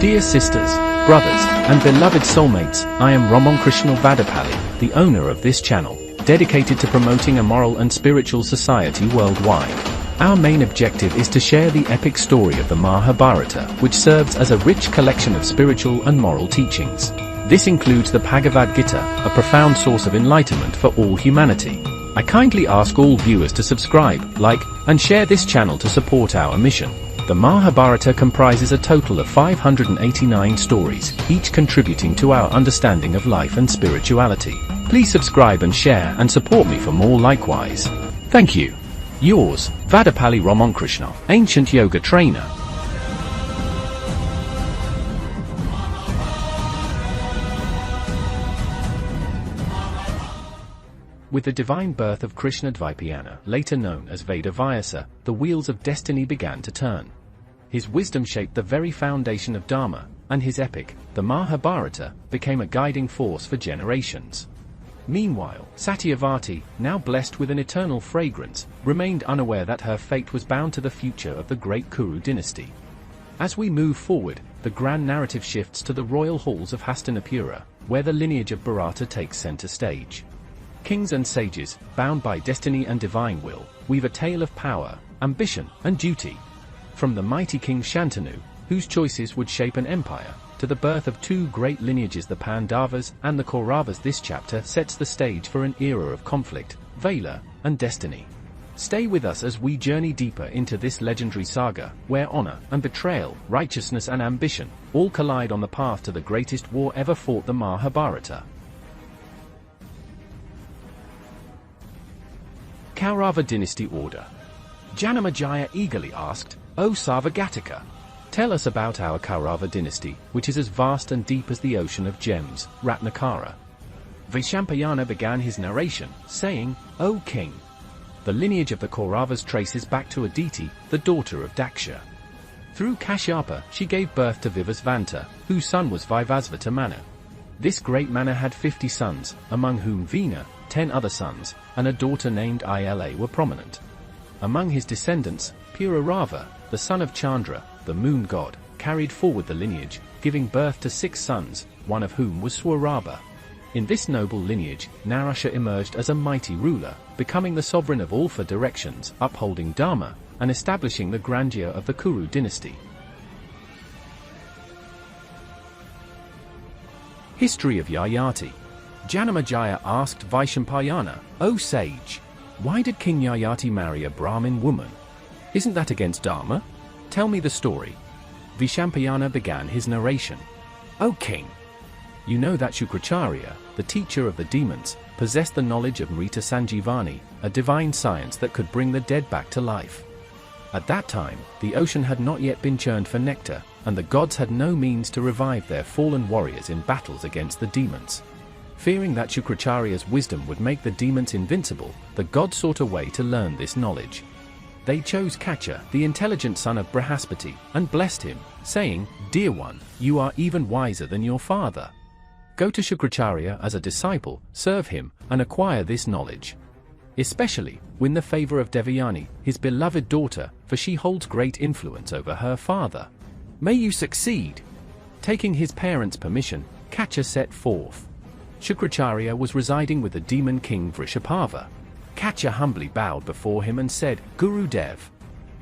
Dear sisters, brothers, and beloved soulmates, I am Krishna Vadapalli, the owner of this channel, dedicated to promoting a moral and spiritual society worldwide. Our main objective is to share the epic story of the Mahabharata, which serves as a rich collection of spiritual and moral teachings. This includes the Bhagavad Gita, a profound source of enlightenment for all humanity. I kindly ask all viewers to subscribe, like, and share this channel to support our mission. The Mahabharata comprises a total of 589 stories, each contributing to our understanding of life and spirituality. Please subscribe and share and support me for more likewise. Thank you. Yours, Vadapalli Ramakrishna, ancient yoga trainer. With the divine birth of Krishna Dvaipayana, later known as Veda Vyasa, the wheels of destiny began to turn. His wisdom shaped the very foundation of Dharma, and his epic, the Mahabharata, became a guiding force for generations. Meanwhile, Satyavati, now blessed with an eternal fragrance, remained unaware that her fate was bound to the future of the great Kuru dynasty. As we move forward, the grand narrative shifts to the royal halls of Hastinapura, where the lineage of Bharata takes center stage. Kings and sages, bound by destiny and divine will, weave a tale of power, ambition, and duty. From the mighty king Shantanu, whose choices would shape an empire, to the birth of two great lineages, the Pandavas and the Kauravas, this chapter sets the stage for an era of conflict, valor, and destiny. Stay with us as we journey deeper into this legendary saga, where honor and betrayal, righteousness and ambition, all collide on the path to the greatest war ever fought, the Mahabharata. Kaurava dynasty order. Janamejaya eagerly asked, "O Sarvaghataka, tell us about our Kaurava dynasty, which is as vast and deep as the ocean of gems, Ratnakara." Vaishampayana began his narration, saying, "O king, the lineage of the Kauravas traces back to Aditi, the daughter of Daksha. Through Kashyapa, she gave birth to Vivasvanta, whose son was Vivasvata Manu. This great Manu had 50 sons, among whom Vina, 10 other sons, and a daughter named Ila were prominent. Among his descendants, Purarava, the son of Chandra, the moon god, carried forward the lineage, giving birth to 6 sons, one of whom was Swaraba. In this noble lineage, Narasha emerged as a mighty ruler, becoming the sovereign of all 4 directions, upholding Dharma, and establishing the grandeur of the Kuru dynasty. History of Yayati. Janamejaya asked Vaishampayana, "O sage, why did King Yayati marry a Brahmin woman? Isn't that against Dharma? Tell me the story." Vaishampayana began his narration. "O king, you know that Shukracharya, the teacher of the demons, possessed the knowledge of Mrita Sanjivani, a divine science that could bring the dead back to life. At that time, the ocean had not yet been churned for nectar, and the gods had no means to revive their fallen warriors in battles against the demons. Fearing that Shukracharya's wisdom would make the demons invincible, the gods sought a way to learn this knowledge. They chose Kacha, the intelligent son of Brihaspati, and blessed him, saying, 'Dear one, you are even wiser than your father. Go to Shukracharya as a disciple, serve him, and acquire this knowledge. Especially, win the favor of Devayani, his beloved daughter, for she holds great influence over her father. May you succeed.' Taking his parents' permission, Kacha set forth. Shukracharya was residing with the demon king Vrishapava. Kacha humbly bowed before him and said, 'Gurudev,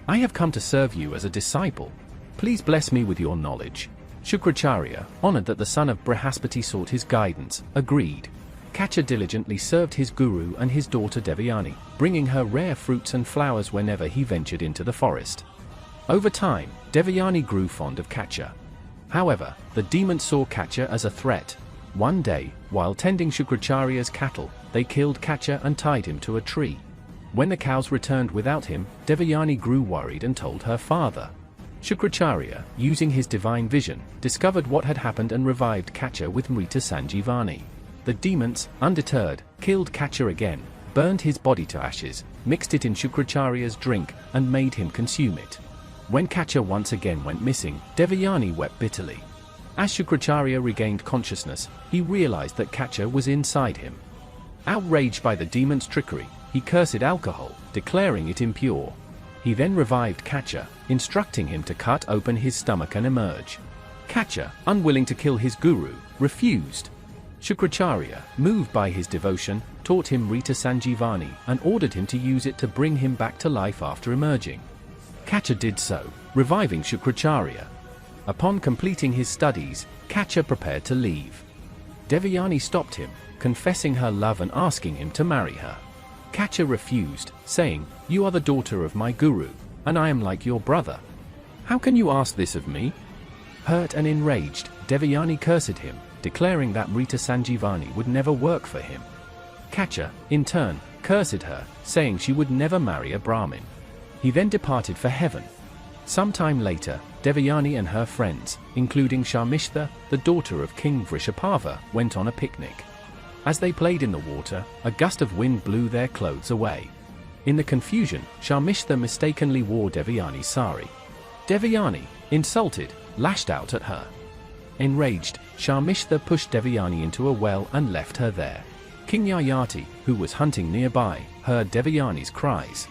I have come to serve you as a disciple. Please bless me with your knowledge.' Shukracharya, honored that the son of Brihaspati sought his guidance, agreed. Kacha diligently served his guru and his daughter Devayani, bringing her rare fruits and flowers whenever he ventured into the forest. Over time, Devayani grew fond of Kacha. However, the demons saw Kacha as a threat. One day, while tending Shukracharya's cattle, they killed Kacha and tied him to a tree. When the cows returned without him, Devayani grew worried and told her father. Shukracharya, using his divine vision, discovered what had happened and revived Kacha with Mrita Sanjivani. The demons, undeterred, killed Kacha again, burned his body to ashes, mixed it in Shukracharya's drink, and made him consume it. When Kacha once again went missing, Devayani wept bitterly. As Shukracharya regained consciousness, he realized that Kacha was inside him. Outraged by the demon's trickery, he cursed alcohol, declaring it impure. He then revived Kacha, instructing him to cut open his stomach and emerge. Kacha, unwilling to kill his guru, refused. Shukracharya, moved by his devotion, taught him Rita Sanjivani and ordered him to use it to bring him back to life after emerging. Kacha did so, reviving Shukracharya. Upon completing his studies, Kacha prepared to leave. Devayani stopped him, confessing her love and asking him to marry her. Kacha refused, saying, "You are the daughter of my guru, and I am like your brother. How can you ask this of me?" Hurt and enraged, Devayani cursed him, declaring that Rita Sanjivani would never work for him. Kacha, in turn, cursed her, saying she would never marry a Brahmin. He then departed for heaven. Sometime later, Devayani and her friends, including Sharmishtha, the daughter of King Vrishapava, went on a picnic. As they played in the water, a gust of wind blew their clothes away. In the confusion, Sharmishtha mistakenly wore Devayani's sari. Devayani, insulted, lashed out at her. Enraged, Sharmishtha pushed Devayani into a well and left her there. King Yayati, who was hunting nearby, heard Devayani's cries.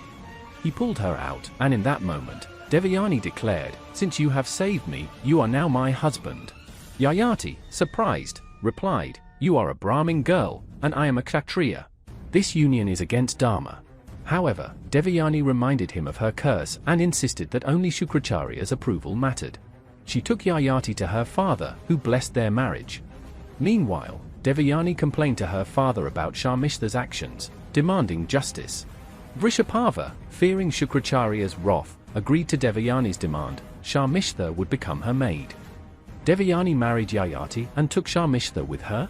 He pulled her out, and in that moment, Devayani declared, "Since you have saved me, you are now my husband." Yayati, surprised, replied, "You are a Brahmin girl, and I am a Kshatriya. This union is against Dharma." However, Devayani reminded him of her curse and insisted that only Shukracharya's approval mattered. She took Yayati to her father, who blessed their marriage. Meanwhile, Devayani complained to her father about Sharmishtha's actions, demanding justice. Vrishapava, fearing Shukracharya's wrath, agreed to Devayani's demand. Sharmishtha would become her maid. Devayani married Yayati and took Sharmishtha with her.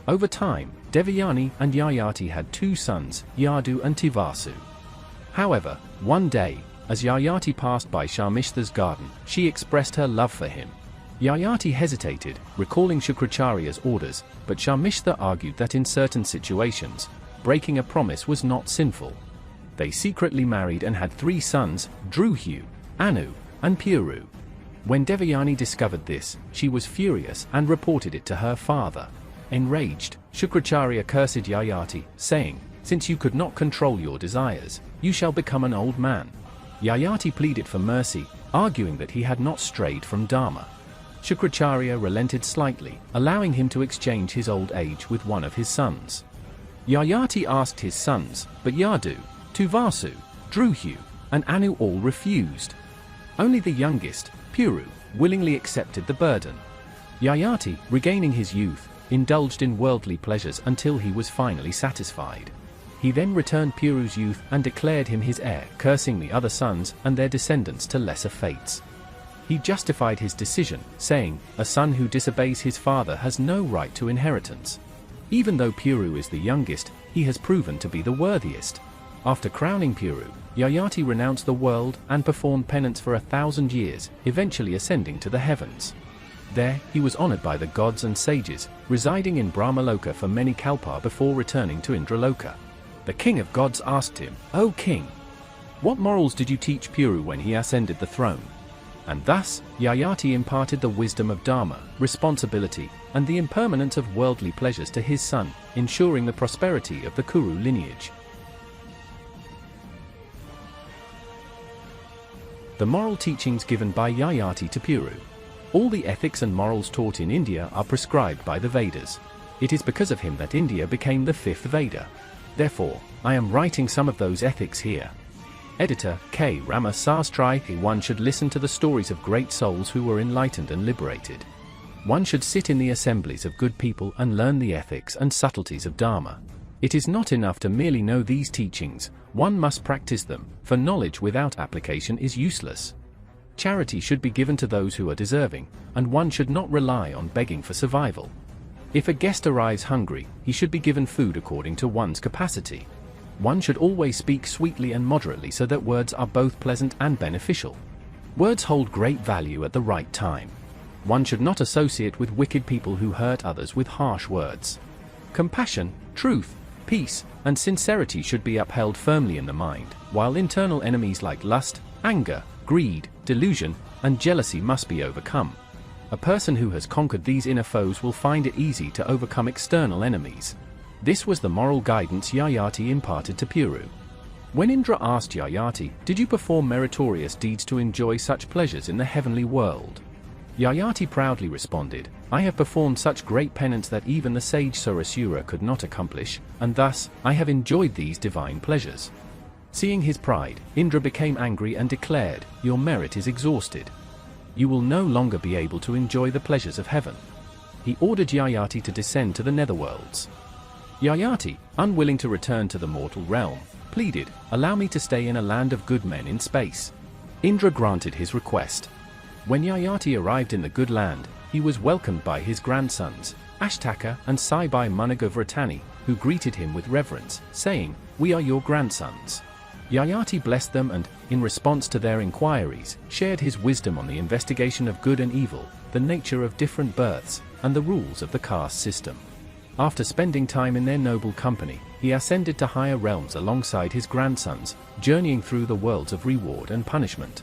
Over time, Devayani and Yayati had two sons, Yadu and Tivasu. However, one day, as Yayati passed by Sharmishtha's garden, she expressed her love for him. Yayati hesitated, recalling Shukracharya's orders, but Sharmishtha argued that in certain situations, breaking a promise was not sinful. They secretly married and had three sons, Druhu, Anu, and Puru. When Devayani discovered this, she was furious and reported it to her father. Enraged, Shukracharya cursed Yayati, saying, "Since you could not control your desires, you shall become an old man." Yayati pleaded for mercy, arguing that he had not strayed from Dharma. Shukracharya relented slightly, allowing him to exchange his old age with one of his sons. Yayati asked his sons, but Yadu, Tuvasu, Druhu, and Anu all refused. Only the youngest, Puru, willingly accepted the burden. Yayati, regaining his youth, indulged in worldly pleasures until he was finally satisfied. He then returned Puru's youth and declared him his heir, cursing the other sons and their descendants to lesser fates. He justified his decision, saying, "A son who disobeys his father has no right to inheritance." Even though Puru is the youngest, he has proven to be the worthiest. After crowning Puru, Yayati renounced the world and performed penance for 1,000 years, eventually ascending to the heavens. There, he was honored by the gods and sages, residing in Brahmaloka for many kalpa before returning to Indraloka. The king of gods asked him, "O king, what morals did you teach Puru when he ascended the throne?" And thus, Yayati imparted the wisdom of Dharma, responsibility, and the impermanence of worldly pleasures to his son, ensuring the prosperity of the Kuru lineage. The moral teachings given by Yayati to Puru. All the ethics and morals taught in India are prescribed by the Vedas. It is because of him that India became the fifth Veda. Therefore, I am writing some of those ethics here. Editor, K. Rama Sastri. One should listen to the stories of great souls who were enlightened and liberated. One should sit in the assemblies of good people and learn the ethics and subtleties of Dharma. It is not enough to merely know these teachings, one must practice them, for knowledge without application is useless. Charity should be given to those who are deserving, and one should not rely on begging for survival. If a guest arrives hungry, he should be given food according to one's capacity. One should always speak sweetly and moderately so that words are both pleasant and beneficial. Words hold great value at the right time. One should not associate with wicked people who hurt others with harsh words. Compassion, truth, peace, and sincerity should be upheld firmly in the mind, while internal enemies like lust, anger, greed, delusion, and jealousy must be overcome. A person who has conquered these inner foes will find it easy to overcome external enemies. This was the moral guidance Yayati imparted to Puru. When Indra asked Yayati, "Did you perform meritorious deeds to enjoy such pleasures in the heavenly world?" Yayati proudly responded, I have performed such great penance that even the sage Surasura could not accomplish, and thus, I have enjoyed these divine pleasures. Seeing his pride, Indra became angry and declared, Your merit is exhausted. You will no longer be able to enjoy the pleasures of heaven. He ordered Yayati to descend to the netherworlds. Yayati, unwilling to return to the mortal realm, pleaded, Allow me to stay in a land of good men in space. Indra granted his request. When Yayati arrived in the good land, he was welcomed by his grandsons, Ashtaka and Saibai Munagavratani, who greeted him with reverence, saying, We are your grandsons. Yayati blessed them and, in response to their inquiries, shared his wisdom on the investigation of good and evil, the nature of different births, and the rules of the caste system. After spending time in their noble company, he ascended to higher realms alongside his grandsons, journeying through the worlds of reward and punishment.